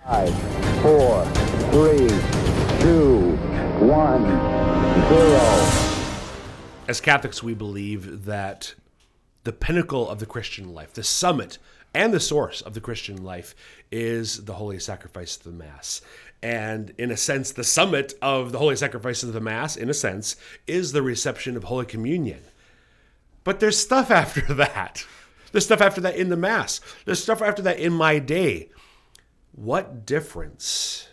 5, 4, 3, 2, 1, 0. As Catholics, we believe that the pinnacle of the Christian life, the summit and the source of the Christian life, is the holy sacrifice of the Mass. And in a sense, the summit of the holy sacrifice of the Mass, in a sense, is the reception of Holy Communion. But there's stuff after that. There's stuff after that in the Mass. There's stuff after that in my day. What difference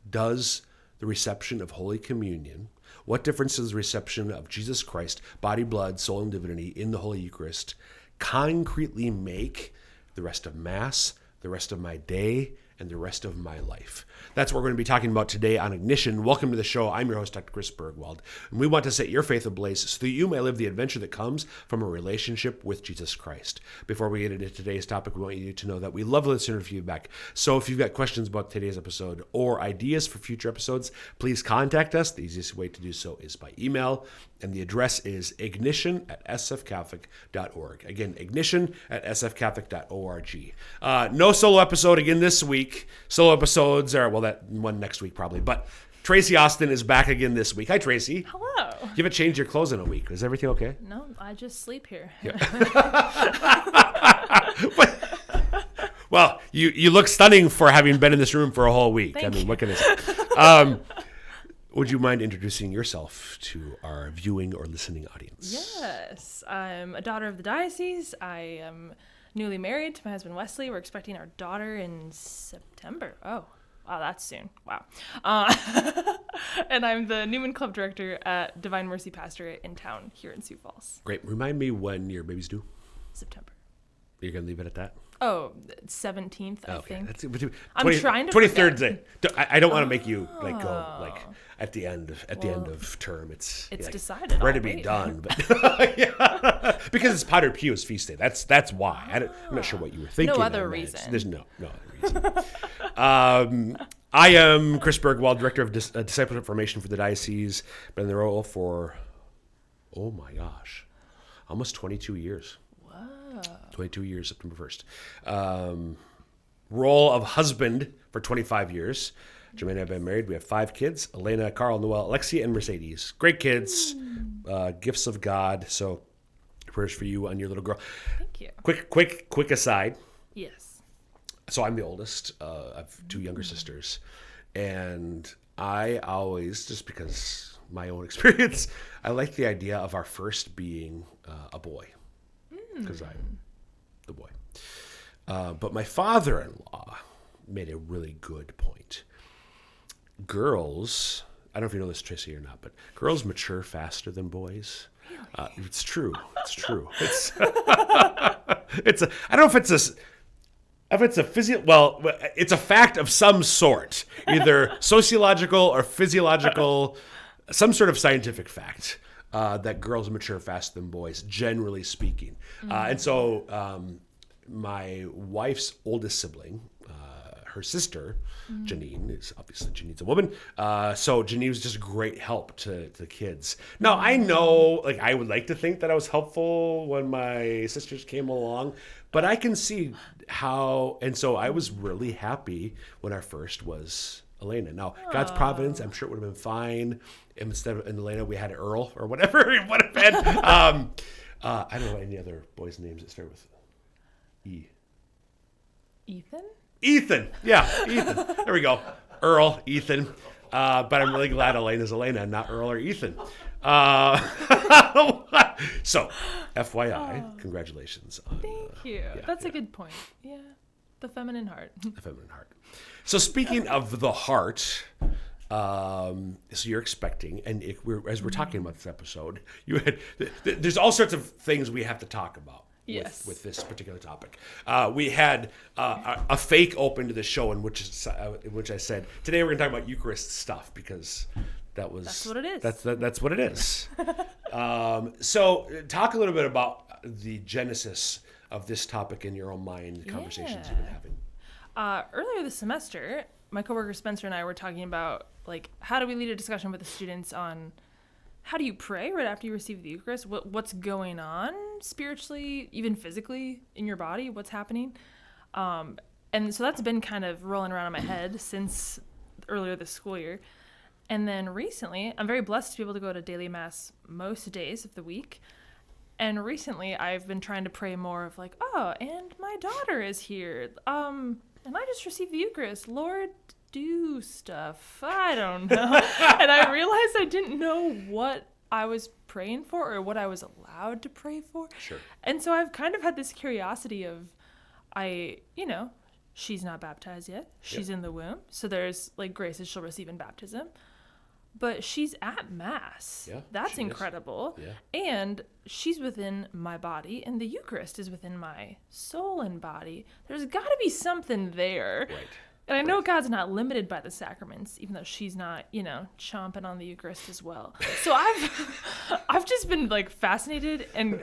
does the reception of Holy Communion, what difference does the reception of Jesus Christ, body, blood, soul, and divinity in the Holy Eucharist concretely make the rest of Mass, the rest of my day, and the rest of my life? That's what we're going to be talking about today on Igntion. Welcome to the show. I'm your host, Dr. Chris Bergwald, and we want to set your faith ablaze so that you may live the adventure that comes from a relationship with Jesus Christ. Before we get into today's topic, we want you to know that we love listener feedback. So if you've got questions about today's episode or ideas for future episodes, please contact us. The easiest way to do so is by email, and the address is ignition@sfcatholic.org. Again, ignition@sfcatholic.org. No solo episode again this week. Solo episodes are, well, that one next week probably. But Traci Austin is back again this week. Hi, Tracy. Hello. You haven't changed your clothes in a week. Is everything okay? No, I just sleep here. Yeah. Well, you look stunning for having been in this room for a whole week. Thank you. What can I say? Would you mind introducing yourself to our viewing or listening audience? Yes. I'm a daughter of the diocese. I am newly married to my husband, Wesley. We're expecting our daughter in September. Oh, wow, that's soon. Wow. And I'm the Newman Club Director at Divine Mercy Pastorate in town here in Sioux Falls. Great. Remind me when your baby's due. September. You're going to leave it at that? Oh, 17th, I think. That's, I'm trying to 23rd forget. day. I don't want to make you go at the end of term. It's decided. ready to be done, but yeah, because it's Potter Pius feast day. That's why. I'm not sure what you were thinking. No other reason. There's no other reason. I am Chris Bergwald, Director of Discipleship Formation for the Diocese. Been in the role for, oh my gosh, almost 22 years. 22 years, September 1st. Role of husband for 25 years. Jermaine and I have been married. We have 5 kids: Elena, Carl, Noel, Alexia, and Mercedes. Great kids, gifts of God. So prayers for you and your little girl. Thank you. Quick aside. Yes. So I'm the oldest. I have 2 younger sisters. And I always, just because my own experience, I like the idea of our first being a boy. Because I'm the boy. But my father-in-law made a really good point. Girls, I don't know if you know this, Tracy, or not, but girls mature faster than boys. Really? It's true. It's true. It's I don't know if it's it's a fact of some sort, either sociological or physiological, some sort of scientific fact. That girls mature faster than boys, generally speaking. And so my wife's oldest sibling, her sister, Janine, is obviously Janine's a woman. So Janine was just a great help to the kids. Now, I know, I would like to think that I was helpful when my sisters came along, but I can see how, and so I was really happy when our first was Elena. Now, God's providence, I'm sure it would have been fine. Instead of Elena, we had Earl or whatever it would have been. I don't know any other boys' names that start with E. Ethan. Yeah, Ethan. There we go. Earl, Ethan. But I'm really glad Elena's Elena, not Earl or Ethan. So, FYI, congratulations. Thank you. That's a good point. Yeah. The feminine heart. The feminine heart. So speaking of the heart, so you're expecting, and as we're talking about this episode, there's all sorts of things we have to talk about. Yes. With this particular topic. We had a fake open to the show in which I said, today we're going to talk about Eucharist stuff, because that's what it is. That's what it is. So talk a little bit about the genesis of this topic in your own mind, the conversations you've been having. Earlier this semester, my coworker Spencer and I were talking about, how do we lead a discussion with the students on how do you pray right after you receive the Eucharist? What's going on spiritually, even physically in your body? What's happening? And so that's been kind of rolling around in my head since earlier this school year. And then recently, I'm very blessed to be able to go to daily mass most days of the week. And recently, I've been trying to pray more of like, oh, and my daughter is here. And I just received the Eucharist. Lord, do stuff. I don't know. And I realized I didn't know what I was praying for or what I was allowed to pray for. Sure. And so I've kind of had this curiosity of, she's not baptized yet. She's in the womb. So there's like graces she'll receive in baptism. But she's at Mass. Yeah, That's incredible. Yeah. And she's within my body, and the Eucharist is within my soul and body. There's got to be something there. Right. And I know God's not limited by the sacraments, even though she's not, chomping on the Eucharist as well. So I've just been like fascinated and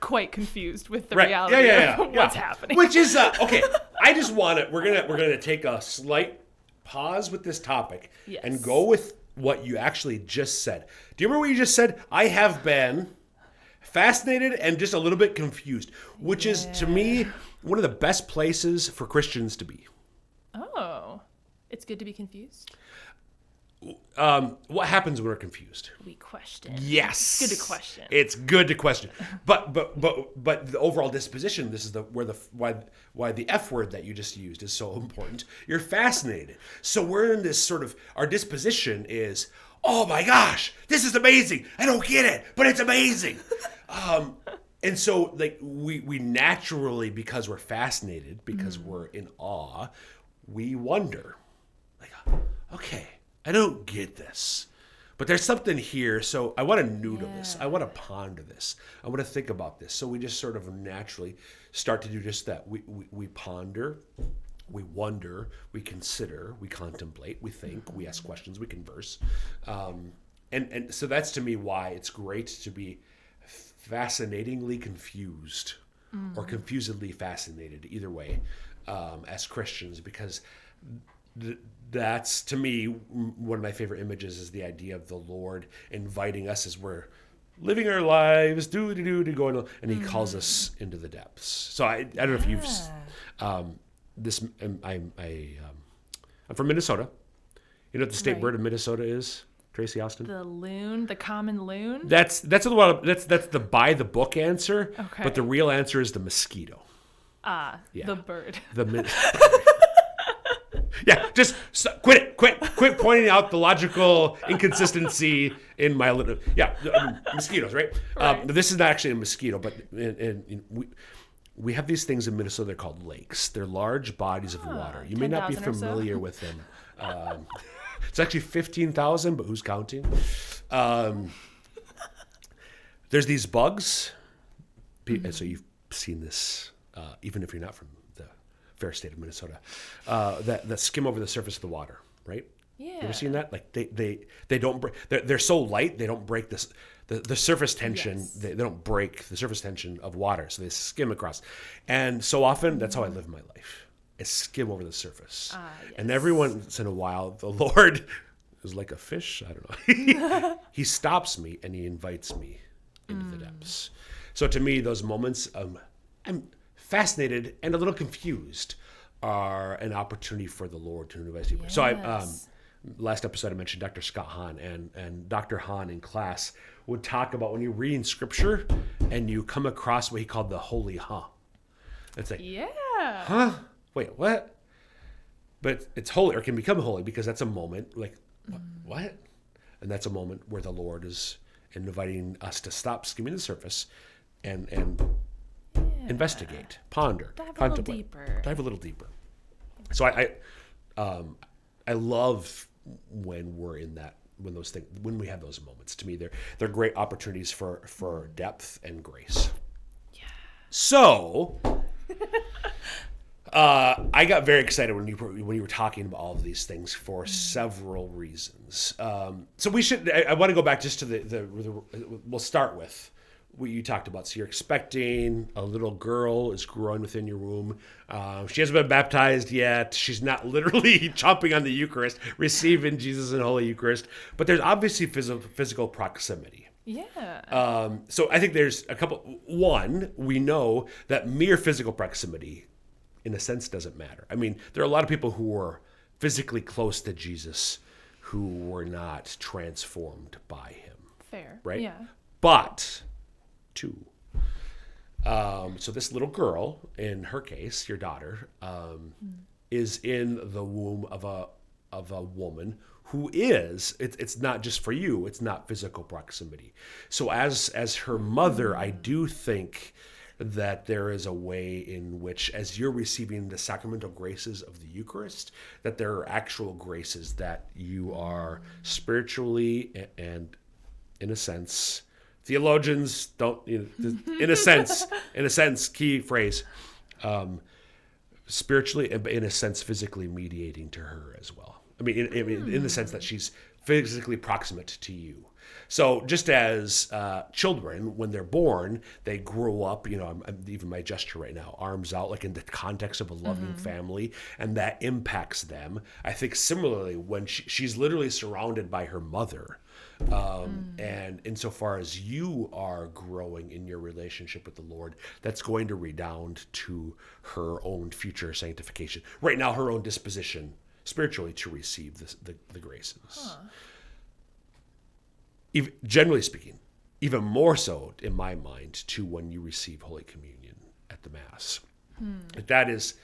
quite confused with the reality of what's happening. Which is okay. I just want to. We're gonna take a slight pause with this topic and go with what you actually just said. Do you remember what you just said? I have been fascinated and just a little bit confused, which is to me one of the best places for Christians to be. Oh, it's good to be confused. What happens when we're confused? We question. Yes, It's good to question. It's good to question, but the overall disposition. This is why the F word that you just used is so important. You're fascinated. So we're in this sort of, our disposition is, oh my gosh, this is amazing. I don't get it, but it's amazing. And so like we naturally, because we're fascinated, because we're in awe, we wonder, like, okay, I don't get this, but there's something here. So I want to noodle this. I want to ponder this. I want to think about this. So we just sort of naturally start to do just that. We ponder, we wonder, we consider, we contemplate, we think, we ask questions, we converse. And so that's to me why it's great to be fascinatingly confused or confusedly fascinated, either way, as Christians, because that's, to me, one of my favorite images is the idea of the Lord inviting us as we're living our lives, going on, and he calls us into the depths. So I don't know if you've this. I'm from Minnesota. You know what the state bird of Minnesota is? Traci Austin? The loon, the common loon. That's the by the book answer. Okay. But the real answer is the mosquito. The bird. Yeah, just quit pointing out the logical inconsistency in my little mosquitoes, right? This is not actually a mosquito, but we have these things in Minnesota. They're called lakes. They're large bodies of water. You may not be 10,000 or so. familiar with them. It's actually 15,000, but who's counting? There's these bugs, and so you've seen this, even if you're not from the fair state of Minnesota, that skim over the surface of the water, right? Yeah. You ever seen that? Like they don't break. They're so light they don't break this. The surface tension. Yes. They don't break the surface tension of water, so they skim across. And so often that's how I live my life. I skim over the surface. Yes. And every once in a while, the Lord is like a fish. I don't know. He stops me and he invites me into the depths. So to me, those moments, I'm fascinated and a little confused, are an opportunity for the Lord to invite deeper. Yes. So last episode I mentioned Dr. Scott Hahn, and Dr. Hahn in class would talk about when you're reading scripture and you come across what he called the holy It's like, huh? Wait, what? But it's holy, or can become holy, because that's a moment like, what? And that's a moment where the Lord is inviting us to stop skimming the surface and investigate, ponder, contemplate, dive a little deeper. So I love when we're in that, when we have those moments. To me, they're great opportunities for depth and grace. Yeah. So. I got very excited when you were talking about all of these things for several reasons. So we should. I want to go back just to we'll start with what you talked about. So you're expecting a little girl is growing within your womb. She hasn't been baptized yet. She's not literally chomping on the Eucharist, receiving Jesus in Holy Eucharist. But there's obviously physical proximity. Yeah. So I think there's a couple. One, we know that mere physical proximity in a sense, doesn't matter. I mean, there are a lot of people who were physically close to Jesus who were not transformed by him. Fair. Right? Yeah. But, two. So this little girl, in her case, your daughter, is in the womb of a woman who is, it's not just for you, it's not physical proximity. So as her mother, I do think that there is a way in which, as you're receiving the sacramental graces of the Eucharist, that there are actual graces that you are spiritually and, in a sense, theologians don't, in a sense, key phrase, spiritually and in a sense physically mediating to her as well. I mean, in the sense that she's physically proximate to you. So just as children, when they're born, they grow up, even my gesture right now, arms out, like in the context of a loving family, and that impacts them. I think similarly, when she's literally surrounded by her mother, and insofar as you are growing in your relationship with the Lord, that's going to redound to her own future sanctification. Right now, her own disposition spiritually to receive the graces. Generally speaking, even more so in my mind to when you receive Holy Communion at the Mass. That is,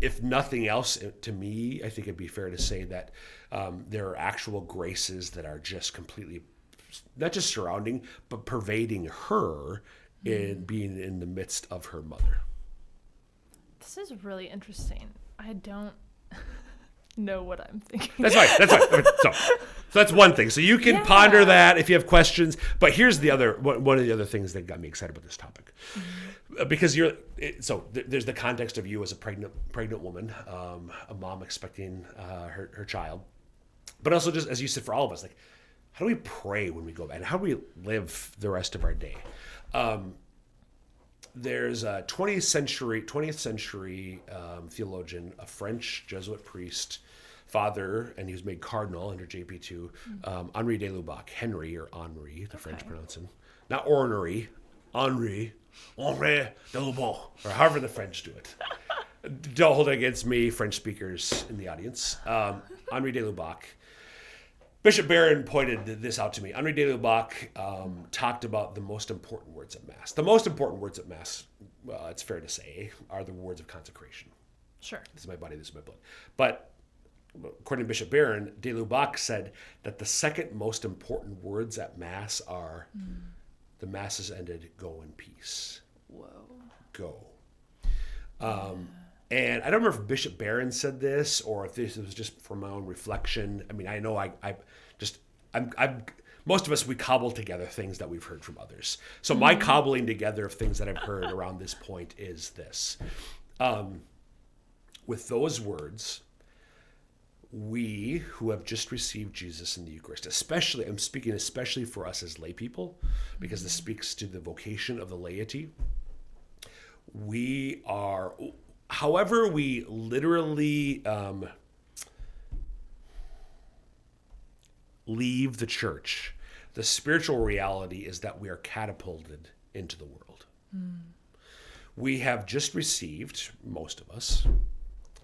if nothing else, to me, I think it'd be fair to say that there are actual graces that are just completely, not just surrounding, but pervading her in being in the midst of her mother. This is really interesting. I don't know what I'm thinking. That's fine. So that's one thing. So you can ponder that if you have questions. But here's the other one of the other things that got me excited about this topic, because there's the context of you as a pregnant woman, a mom expecting her child, but also just as you said, for all of us, like, how do we pray when we go back, and how do we live the rest of our day? There's a 20th century theologian, a French Jesuit priest, father, and he was made cardinal under JP2, Henri de Lubac, Henri, the French pronounce him. Not ornery, Henri de Lubac, or however the French do it. Don't hold it against me, French speakers in the audience. Henri de Lubac. Bishop Barron pointed this out to me. Henri de Lubac talked about the most important words at Mass. The most important words at Mass, well, it's fair to say, are the words of consecration. Sure. This is my body, this is my blood. But according to Bishop Barron, de Lubac said that the second most important words at Mass are, the Mass is ended, go in peace. Whoa. Go. And I don't remember if Bishop Barron said this or if this was just from my own reflection. I mean, I know I'm most of us, we cobble together things that we've heard from others. So my cobbling together of things that I've heard around this point is this. With those words, we who have just received Jesus in the Eucharist, especially, I'm speaking especially for us as lay people, because this speaks to the vocation of the laity. We are, however we literally leave the church, the spiritual reality is that we are catapulted into the world. We have just received, most of us,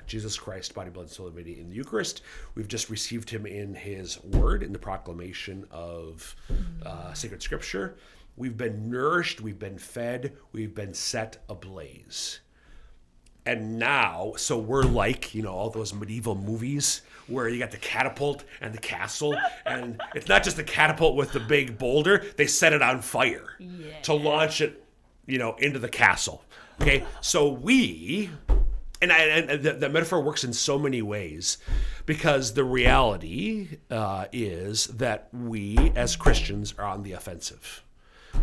Jesus Christ, body, blood, soul, and divinity in the Eucharist. We've just received him in his word, in the proclamation of sacred scripture. We've been nourished, we've been fed, we've been set ablaze. And now, so we're like, all those medieval movies where you got the catapult and the castle, and it's not just the catapult with the big boulder, they set it on fire to launch it, into the castle. Okay, so we, and the metaphor works in so many ways, because the reality is that we as Christians are on the offensive.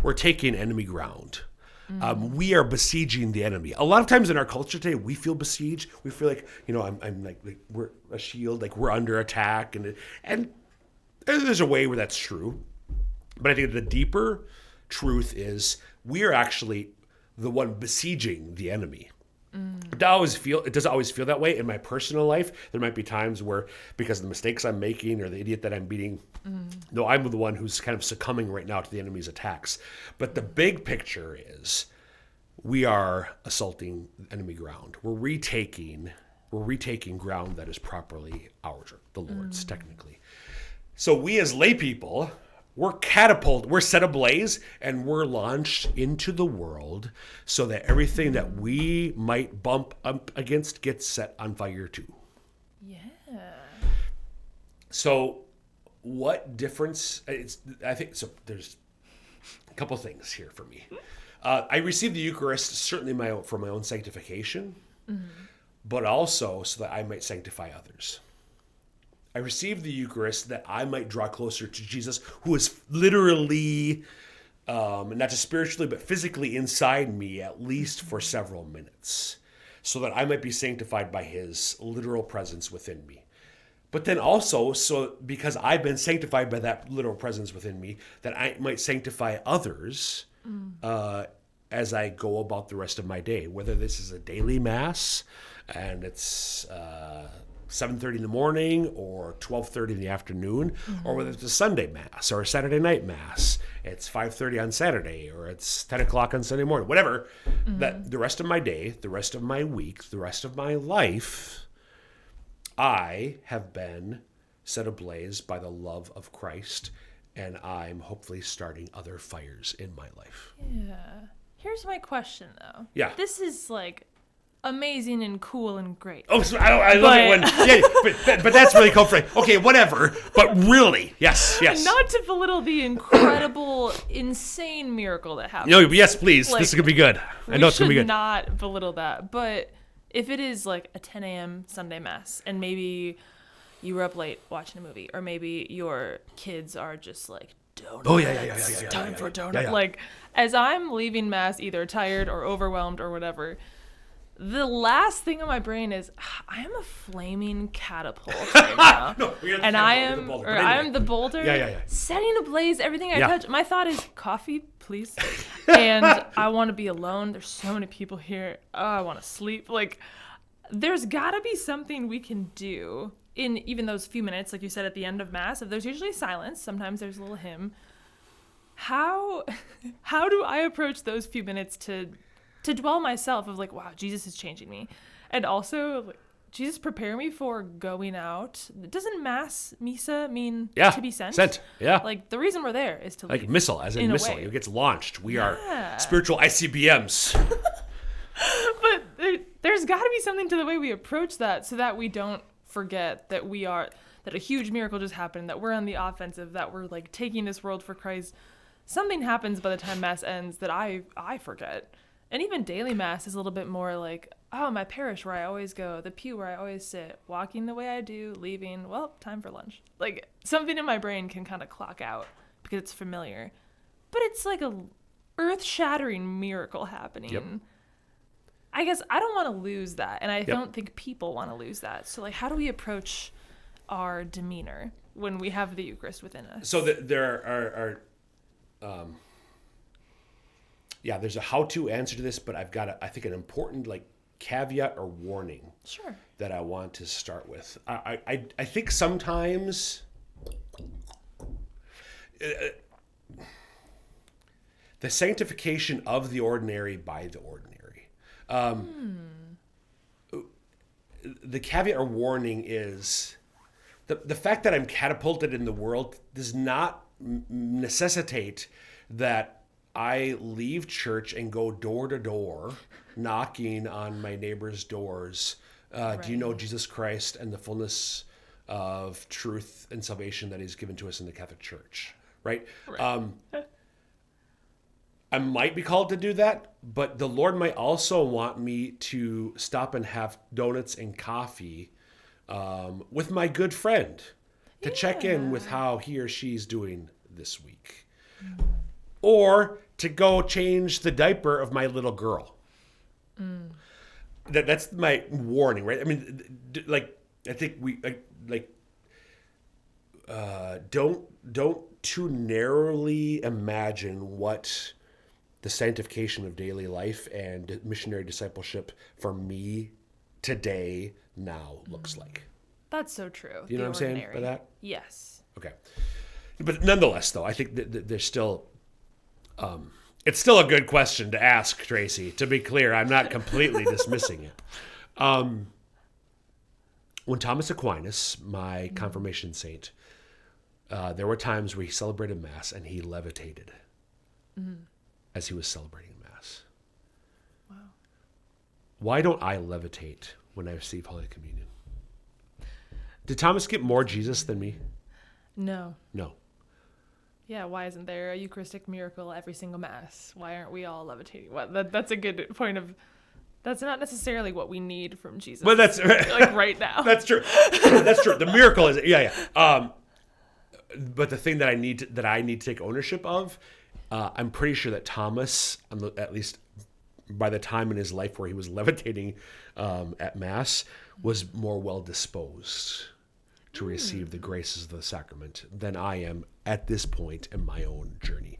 We're taking enemy ground. We are besieging the enemy. A lot of times in our culture today, we feel besieged. We feel like, I'm like we're a shield, like we're under attack, and there's a way where that's true. But I think the deeper truth is we are actually the one besieging the enemy. It doesn't always feel that way in my personal life. There might be times where, because of the mistakes I'm making or the idiot that I'm beating, no, I'm the one who's kind of succumbing right now to the enemy's attacks. But the big picture is we are assaulting enemy ground. We're retaking ground that is properly ours, or the Lord's, technically. So we as lay people, we're set ablaze, and we're launched into the world so that everything that we might bump up against gets set on fire too. Yeah. So what difference, I think, so there's a couple things here for me. I received the Eucharist certainly for my own sanctification, but also so that I might sanctify others. I received the Eucharist that I might draw closer to Jesus, who is literally, not just spiritually, but physically inside me, at least for several minutes, so that I might be sanctified by his literal presence within me. But then also, so because I've been sanctified by that literal presence within me, that I might sanctify others as I go about the rest of my day, whether this is a daily mass and it's 7:30 in the morning or 12:30 in the afternoon, or whether it's a Sunday mass or a Saturday night mass. It's 5:30 on Saturday, or it's 10 o'clock on Sunday morning, whatever. That the rest of my day, the rest of my week, the rest of my life, I have been set ablaze by the love of Christ, and I'm hopefully starting other fires in my life. Yeah. Here's my question, though. Yeah. This is like amazing and cool and great. Oh, so I love it when, but that's really comforting. Okay, whatever. But really, yes. Not to belittle the incredible, insane miracle that happened. No, yes, please. Like, this is gonna be good. I know it's gonna be We good. should not belittle that. But if it is like a 10 a.m. Sunday mass, and maybe you were up late watching a movie, or maybe your kids are just like, donuts. Oh yeah. Time for a donut. Yeah. Like, as I'm leaving mass, either tired or overwhelmed or whatever, the last thing on my brain is, I am a flaming catapult right now. No, and I am the boulder, Yeah. setting ablaze everything I Yeah. touch. My thought is, coffee, please. And I want to be alone. There's so many people here. Oh, I want to sleep. Like, there's got to be something we can do in even those few minutes, like you said, at the end of mass. If there's usually silence, sometimes there's a little hymn. How do I approach those few minutes to dwell myself of like, wow, Jesus is changing me, and also like, Jesus prepare me for going out? Doesn't misa mean to be sent? Yeah. Like, the reason we're there is to leave. Like missile, as in a missile. way. It gets launched. We are spiritual ICBMs. But there's got to be something to the way we approach that, so that we don't forget that that a huge miracle just happened, that we're on the offensive, that we're like taking this world for Christ. Something happens by the time mass ends that I forget. And even daily mass is a little bit more like, oh, my parish where I always go, the pew where I always sit, walking the way I do, leaving, well, time for lunch. Like, something in my brain can kind of clock out because it's familiar. But it's like a earth-shattering miracle happening. Yep. I guess I don't want to lose that, and I don't think people want to lose that. So, like, how do we approach our demeanor when we have the Eucharist within us? So there are there's a how-to answer to this, but I've got I think an important like caveat or warning that I want to start with. I think sometimes the sanctification of the ordinary by the ordinary. The caveat or warning is the fact that I'm catapulted in the world does not necessitate that I leave church and go door to door, knocking on my neighbor's doors. Do you know Jesus Christ and the fullness of truth and salvation that He's given to us in the Catholic Church? Right? I might be called to do that, but the Lord might also want me to stop and have donuts and coffee with my good friend to check in with how he or she's doing this week. Or to go change the diaper of my little girl. That's my warning, right? I mean, I think we don't too narrowly imagine what the sanctification of daily life and missionary discipleship for me today now looks like. That's so true. You know what I'm saying by that? Yes. Okay. But nonetheless, though, I think that there's still, It's still a good question to ask, Tracy. To be clear, I'm not completely dismissing it. When Thomas Aquinas, my confirmation saint, there were times where he celebrated Mass and he levitated as he was celebrating Mass. Wow. Why don't I levitate when I receive Holy Communion? Did Thomas get more Jesus than me? No. No. Yeah, why isn't there a Eucharistic Miracle every single Mass? Why aren't we all levitating? That's a good point of... That's not necessarily what we need from Jesus. But that's like right now. That's true. That's true. The miracle is but the thing that I need to take ownership of, I'm pretty sure that Thomas, at least by the time in his life where he was levitating at Mass, was more well disposed to receive the graces of the sacrament than I am at this point in my own journey.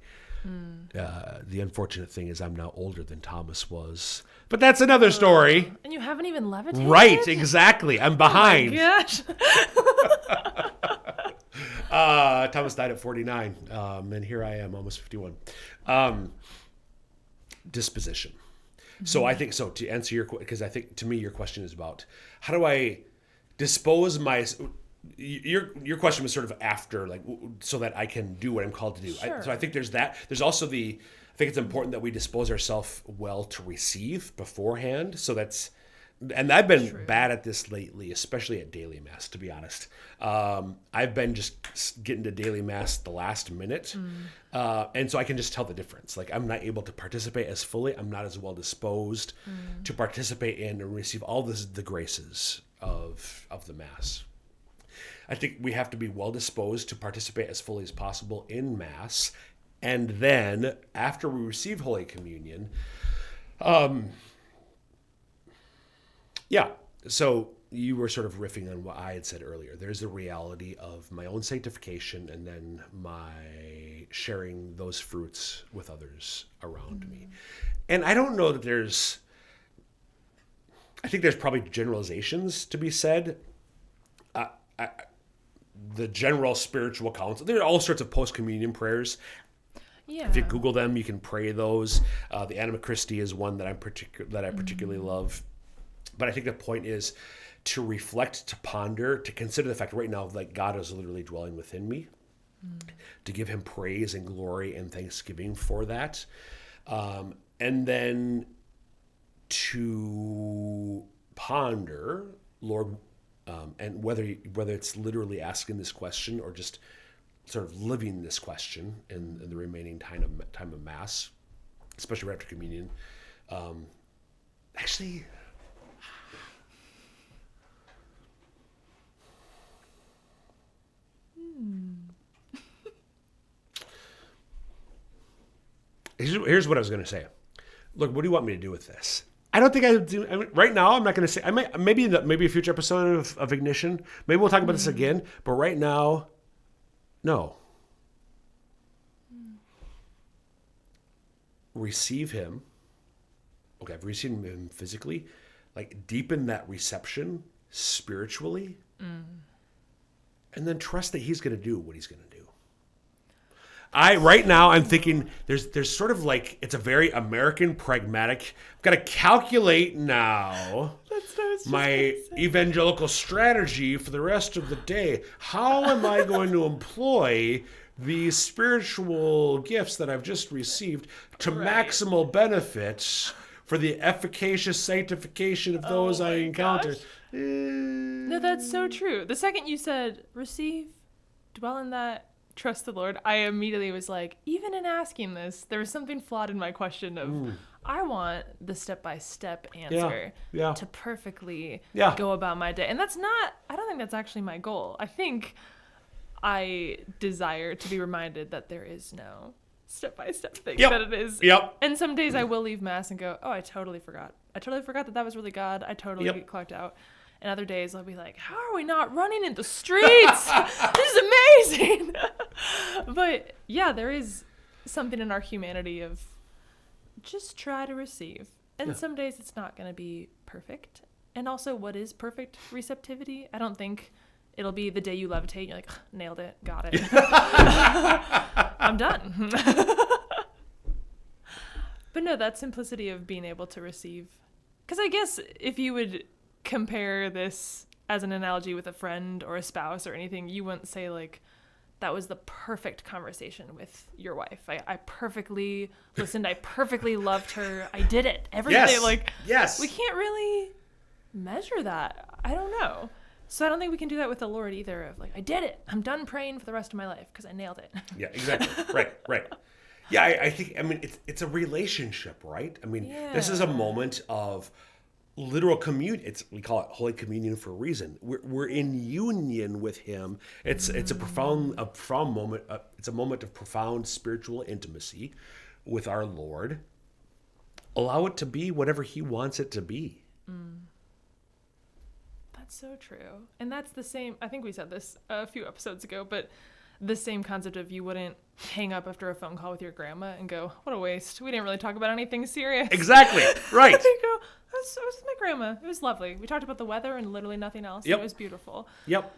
The unfortunate thing is I'm now older than Thomas was. But that's another story. And you haven't even levitated? Right, exactly. I'm behind. Oh my gosh. Thomas died at 49, and here I am, almost 51. Disposition. So I think, so to answer because I think to me your question is about how do I dispose your question was sort of after, like, so that I can do what I'm called to do. Sure. So I think there's that. There's also I think it's important that we dispose ourselves well to receive beforehand. So and I've been bad at this lately, especially at daily Mass, to be honest. I've been just getting to daily Mass the last minute. And so I can just tell the difference. Like, I'm not able to participate as fully. I'm not as well disposed to participate in and receive all the graces of the Mass. I think we have to be well disposed to participate as fully as possible in Mass. And then after we receive Holy Communion, so you were sort of riffing on what I had said earlier. There's the reality of my own sanctification and then my sharing those fruits with others around me. And I don't know that I think there's probably generalizations to be said. The general spiritual counsel, there are all sorts of post-communion prayers. Yeah. If you Google them, you can pray those. The Anima Christi is one that I particularly love. But I think the point is to reflect, to ponder, to consider the fact right now, like, God is literally dwelling within me, to give him praise and glory and thanksgiving for that. And then to ponder, Lord, and whether it's literally asking this question or just sort of living this question in the remaining time of Mass, especially right after communion. Actually, here's what I was going to say. Look, what do you want me to do with this? I don't think I do. I mean, right now, I'm not going to say. I might, maybe a future episode of Ignition. Maybe we'll talk about this again. But right now, no. Receive him. Okay, I've received him physically. Like, deepen that reception spiritually, and then trust that he's going to do what he's going to do. Right now I'm thinking there's sort of like, it's a very American pragmatic. I've got to calculate now my evangelical strategy for the rest of the day. How am I going to employ these spiritual gifts that I've just received to maximal benefit for the efficacious sanctification of those I encounter? No, that's so true. The second you said receive, dwell in that, trust the Lord, I immediately was like, even in asking this, there was something flawed in my question of, I want the step-by-step answer to perfectly go about my day. And that's not, I don't think that's actually my goal. I think I desire to be reminded that there is no step-by-step thing, that it is. And some days I will leave Mass and go, oh, I totally forgot. I totally forgot that was really God. I totally get clocked out. And other days I'll be like, how are we not running in the streets? This is amazing. But yeah, there is something in our humanity of just try to receive. And some days it's not going to be perfect. And also, what is perfect receptivity? I don't think it'll be the day you levitate. You're like, nailed it, got it. I'm done. But no, that simplicity of being able to receive. Because I guess if you would compare this as an analogy with a friend or a spouse or anything, you wouldn't say like, that was the perfect conversation with your wife. I perfectly listened. I perfectly loved her. I did it every day. Like, yes. We can't really measure that. I don't know. So I don't think we can do that with the Lord either. Of like, I did it. I'm done praying for the rest of my life because I nailed it. Yeah, exactly. Right. Yeah, I think, I mean, it's a relationship, right? I mean, this is a moment of literal communion. We call it Holy Communion for a reason. We're in union with Him. It's a profound moment. It's a moment of profound spiritual intimacy with our Lord. Allow it to be whatever He wants it to be. That's so true. And that's the same, I think we said this a few episodes ago, but the same concept of you wouldn't hang up after a phone call with your grandma and go, what a waste. We didn't really talk about anything serious. Exactly. Right. You go, I was with my grandma. It was lovely. We talked about the weather and literally nothing else. Yep. It was beautiful. Yep.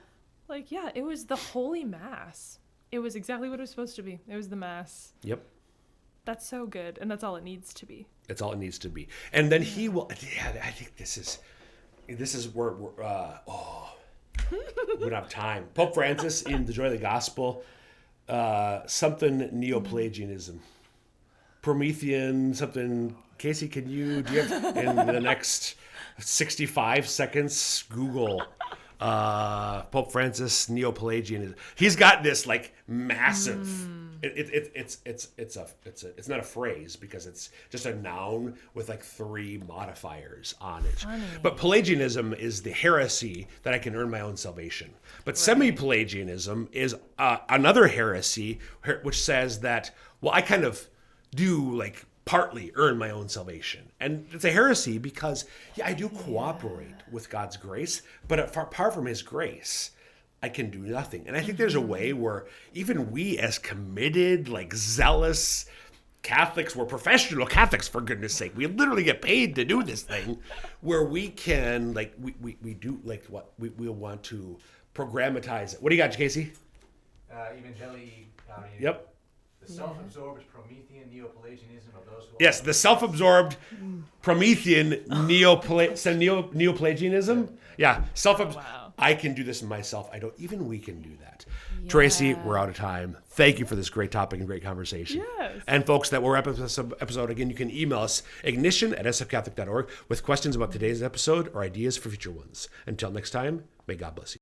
Like, yeah, it was the Holy Mass. It was exactly what it was supposed to be. It was the Mass. Yep. That's so good. And that's all it needs to be. That's all it needs to be. And then He will, I think this is where we don't have time. Pope Francis in The Joy of the Gospel, something Neo-Pelagianism. Promethean, something. Casey, do you have in the next 65 seconds, Google Pope Francis Neo-Pelagianism. He's got this like massive. It's not a phrase because it's just a noun with like 3 modifiers on it. Funny. But Pelagianism is the heresy that I can earn my own salvation. But semi-Pelagianism is another heresy which says that, well, I kind of do like partly earn my own salvation. And it's a heresy because, I do cooperate with God's grace, but apart from His grace, I can do nothing. And I think there's a way where even we as committed, like zealous Catholics, we're professional Catholics, for goodness sake. We literally get paid to do this thing, where we can, like, we do, like, what we want to programmatize it. What do you got, Casey? Evangeli. Yep. The self-absorbed Promethean Neo-Pelagianism of those who... Yes, the self-absorbed Promethean Neo-Pelagianism. Yeah, wow. I can do this myself. Even we can do that. Yeah. Tracy, we're out of time. Thank you for this great topic and great conversation. Yes. And folks, that will wrap up this episode. Again, you can email us, ignition@sfcatholic.org, with questions about today's episode or ideas for future ones. Until next time, may God bless you.